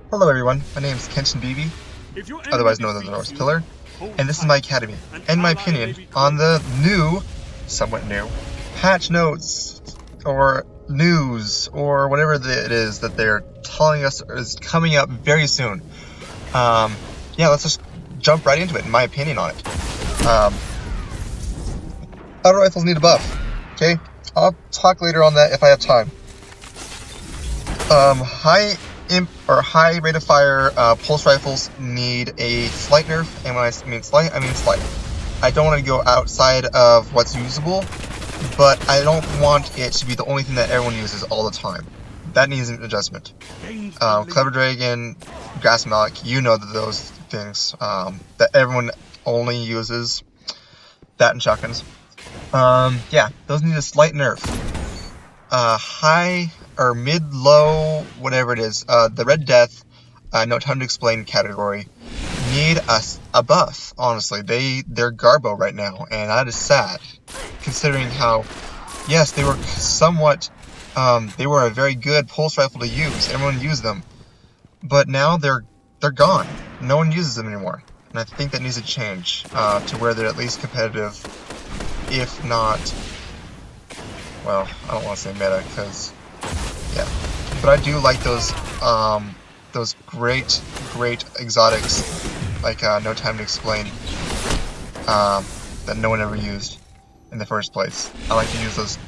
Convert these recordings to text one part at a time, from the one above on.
Hello everyone, my name is Kenshin Beebe, otherwise known as the Norse Pillar, and this is my academy, and my opinion on the new, somewhat new, patch notes, or news, or whatever it is that they're telling us is coming up very soon. Yeah, let's just jump right into it, in my opinion on it. Auto rifles need a buff, okay? I'll talk later on that if I have time. High rate of fire pulse rifles need a slight nerf, and when I mean slight, I mean slight. I don't want to go outside of what's usable, but I don't want it to be the only thing that everyone uses all the time. That needs an adjustment. Clever Dragon, Grass Malik, you know those things that everyone only uses. That and shotguns. Yeah, those need a slight nerf. High or mid-low, whatever it is, the Red Death, no time to explain category, need a buff, honestly. They're garbo right now, and that is sad, considering how, yes, they were somewhat, they were a very good pulse rifle to use, everyone used them, but now they're gone, no one uses them anymore, and I think that needs to change, to where they're at least competitive, if not, well, I don't want to say meta, because, yeah, but I do like those great exotics, like No Time to Explain, that no one ever used in the first place. I like to use those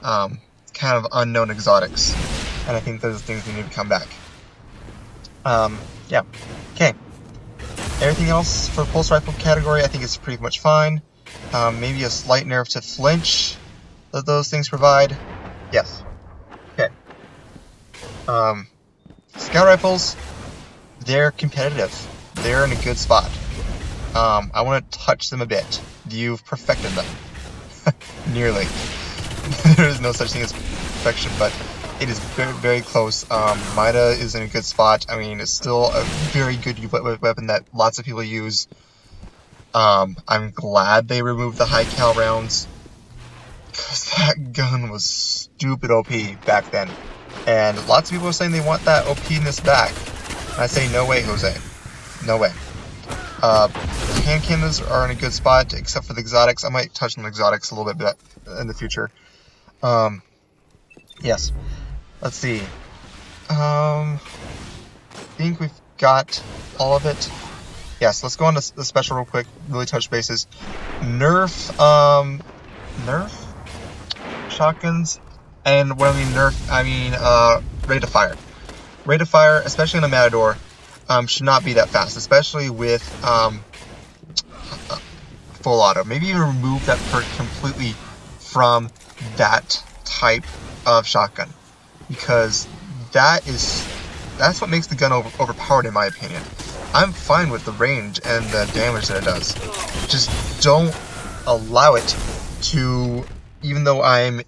kind of unknown exotics, and I think those things need to come back. Yeah, okay. Everything else for pulse rifle category, I think is pretty much fine. Maybe a slight nerf to flinch that those things provide. Yes. Okay. Scout rifles, they're competitive. They're in a good spot. I want to touch them a bit. You've perfected them. Nearly. There is no such thing as perfection, but it is very, very close. Mida is in a good spot. I mean, it's still a very good weapon that lots of people use. I'm glad they removed the high cal rounds, because that gun was stupid OP back then. And lots of people are saying they want that OPness back. And I say, no way, Jose. No way. Hand cannons are in a good spot, except for the exotics. I might touch on the exotics a little bit in the future. Yes. Let's see. I think we've got all of it. Yes, let's go on to the special real quick. Really touch bases. Nerf shotguns, and when I mean nerf, I mean rate of fire. Rate of fire, especially in a Matador, should not be that fast, especially with full auto. Maybe even remove that perk completely from that type of shotgun, because that's what makes the gun overpowered in my opinion. I'm fine with the range and the damage that it does. Just don't allow it to, even though I'm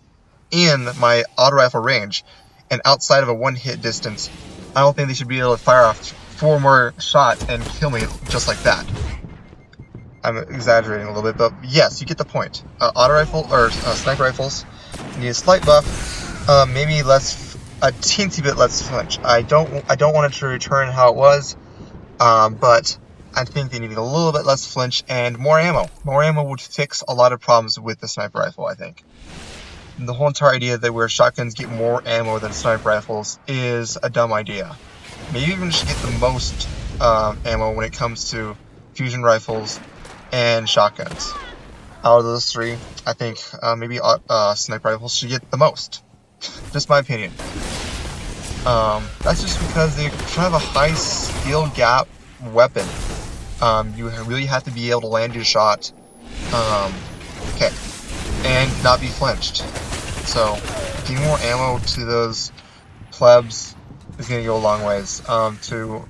in my auto rifle range and outside of a one-hit distance, I don't think they should be able to fire off 4 more shots and kill me just like that. I'm exaggerating a little bit, but yes, you get the point. Auto rifle or sniper rifles need a slight buff, maybe a teensy bit less flinch. I don't want it to return how it was, but I think they need a little bit less flinch and more ammo. More ammo would fix a lot of problems with the sniper rifle, I think. And the whole entire idea that where shotguns get more ammo than sniper rifles is a dumb idea. Maybe even just get the most ammo when it comes to fusion rifles and shotguns. Out of those three, I think maybe sniper rifles should get the most. Just my opinion. That's just because they kind of a high skill gap weapon. You really have to be able to land your shot, okay, and not be flinched. So, giving more ammo to those plebs is going to go a long ways. To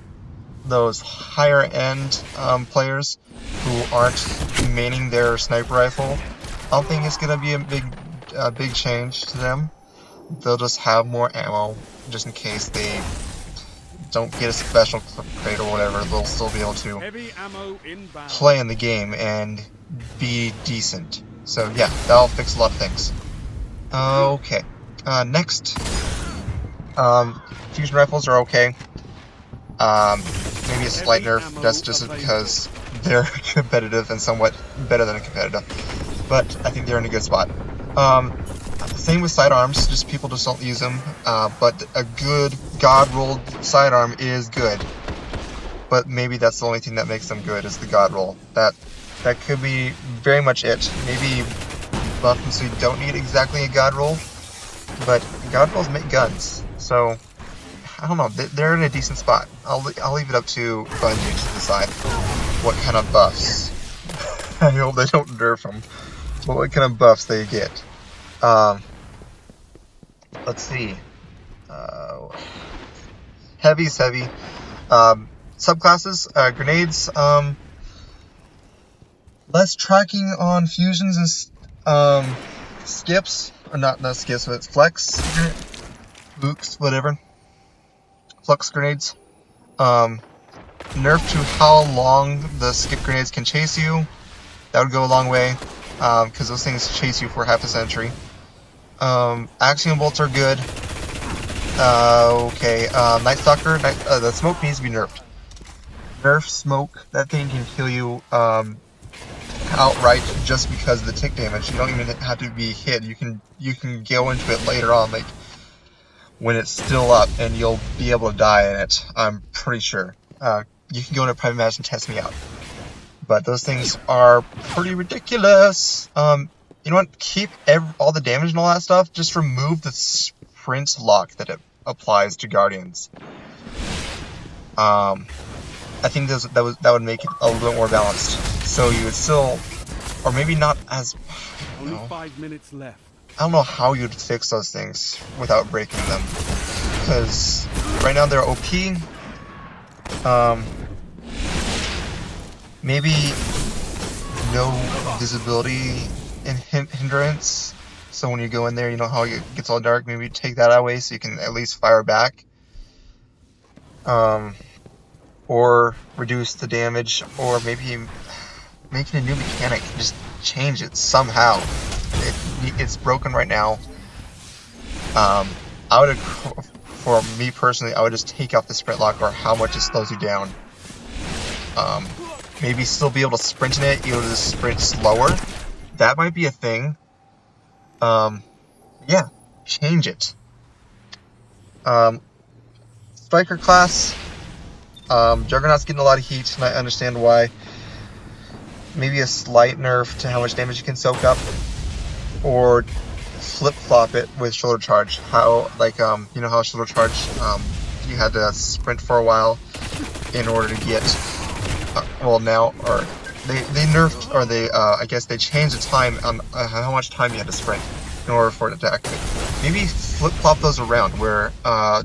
those higher end players who aren't maining their sniper rifle, I don't think it's going to be a big change to them. They'll just have more ammo, just in case they don't get a special crate or whatever. They'll still be able to play in the game and be decent. So yeah, that'll fix a lot of things. Okay, next, fusion rifles are okay. Maybe a slight nerf. That's just because they're competitive and somewhat better than a competitive. But I think they're in a good spot. Same with sidearms. Just people just don't use them. But a good god rolled sidearm is good. But maybe that's the only thing that makes them good is the god roll. That could be very much it. Maybe buff them so you don't need exactly a god roll. But god rolls make guns. So I don't know, they're in a decent spot. I'll leave it up to Bungie to decide what kind of buffs. I hope they don't nerf them. But what kind of buffs they get. Let's see. Heavy's heavy. Subclasses, grenades, less tracking on fusions and skips. Or not skips, but it's flex. Books, whatever. Flux grenades. Nerf to how long the skip grenades can chase you. That would go a long way, because those things chase you for half a century. Axiom bolts are good. Okay, Night Stalker, the smoke needs to be nerfed. Nerf smoke, that thing can kill you outright just because of the tick damage. You don't even have to be hit. You can go into it later on, like when it's still up, and you'll be able to die in it. I'm pretty sure. You can go into a private match and test me out. But those things are pretty ridiculous. You know what? Keep all the damage and all that stuff. Just remove the sprint lock that it applies to Guardians. I think that would make it a little more balanced. So you would still, or maybe not as. Only 5 minutes left. I don't know how you'd fix those things without breaking them, because right now they're OP. Maybe no visibility and hindrance. So when you go in there, you know how it gets all dark. Maybe take that away so you can at least fire back. Or reduce the damage, or maybe making a new mechanic. Just change it somehow. It's broken right now. I would, for me personally, I would just take out the sprint lock or how much it slows you down. Maybe still be able to sprint in it, you able to sprint slower. That might be a thing. Yeah, change it. Striker class. Juggernaut's getting a lot of heat, and I understand why. Maybe a slight nerf to how much damage you can soak up, or flip-flop it with shoulder charge. How, like, you know how shoulder charge, you had to sprint for a while in order to get, well now, or they nerfed, or they, I guess they changed the time on how much time you had to sprint in order for it to activate. Maybe flip-flop those around, where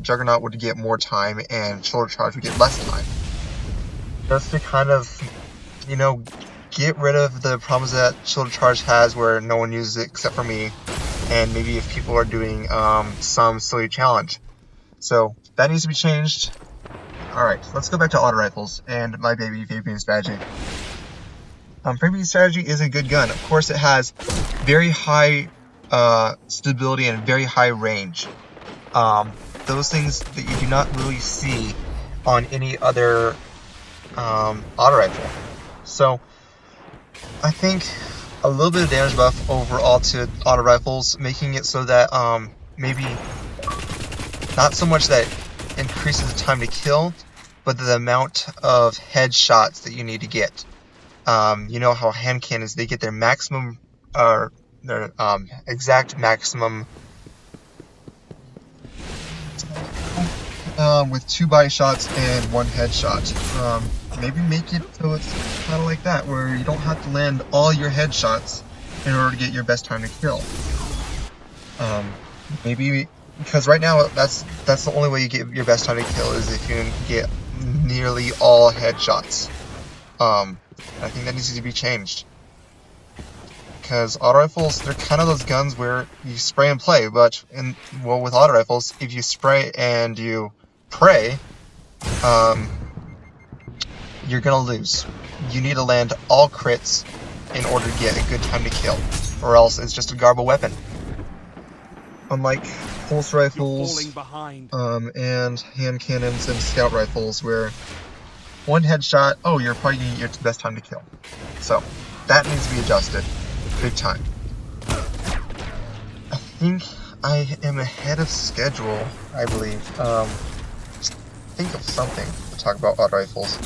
Juggernaut would get more time and shoulder charge would get less time. Just to kind of, you know, get rid of the problems that shoulder charge has where no one uses it except for me, and maybe if people are doing some silly challenge. So that needs to be changed. Alright, let's go back to auto rifles and my baby Fabian strategy. Fabian strategy is a good gun. Of course it has very high stability and very high range. Those things that you do not really see on any other auto rifle. So I think a little bit of damage buff overall to auto rifles, making it so that maybe not so much that increases the time to kill, but the amount of headshots that you need to get. You know how hand cannons, they get their maximum, their exact maximum with 2 body shots and 1 headshot. Maybe make it so it's kind of like that, where you don't have to land all your headshots in order to get your best time to kill. Maybe, because right now that's the only way you get your best time to kill is if you get nearly all headshots. I think that needs to be changed. Because auto rifles, they're kind of those guns where you spray and play, but with auto rifles, if you spray and you pray, you're gonna lose. You need to land all crits in order to get a good time to kill, or else it's just a garble weapon. Unlike pulse You're rifles, falling behind. and hand cannons and scout rifles, where one headshot, oh, you're probably gonna get your best time to kill. So that needs to be adjusted, big time. I think I am ahead of schedule, I believe. Think of something to talk about auto rifles.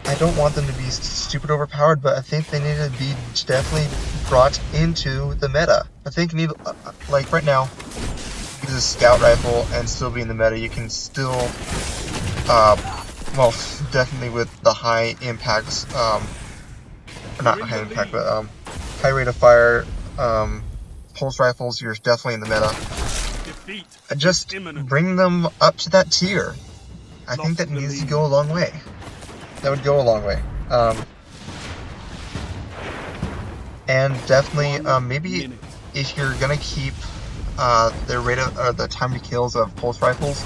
I don't want them to be stupid overpowered, but I think they need to be definitely brought into the meta. I think you need, like right now, use a scout rifle and still be in the meta. You can still, well, definitely with the high impacts, not high impact, but high rate of fire, pulse rifles, you're definitely in the meta. Just bring them up to that tier. I think that needs to go a long way. That would go a long way. And definitely, maybe if you're gonna keep the rate of the time to kills of pulse rifles,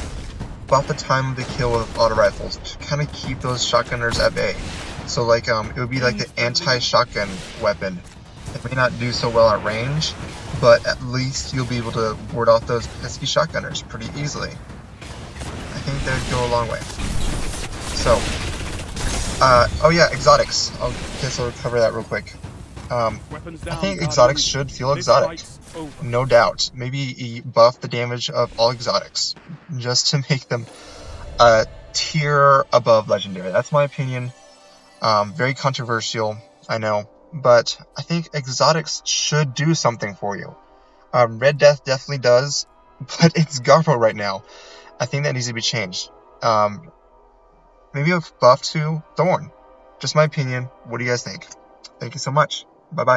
buff the time to kill of auto rifles to kind of keep those shotgunners at bay. So like, it would be like the anti-shotgun weapon. It may not do so well at range, but at least you'll be able to ward off those pesky shotgunners pretty easily. I think that would go a long way. So, oh yeah, exotics. I guess I'll cover that real quick. I think exotics should feel exotic, no doubt. Maybe buff the damage of all exotics, just to make them a tier above legendary. That's my opinion. Very controversial, I know, but I think exotics should do something for you. Red Death definitely does, but it's Garbo right now. I think that needs to be changed. Maybe a buff to Thorn. Just my opinion. What do you guys think? Thank you so much. Bye-bye.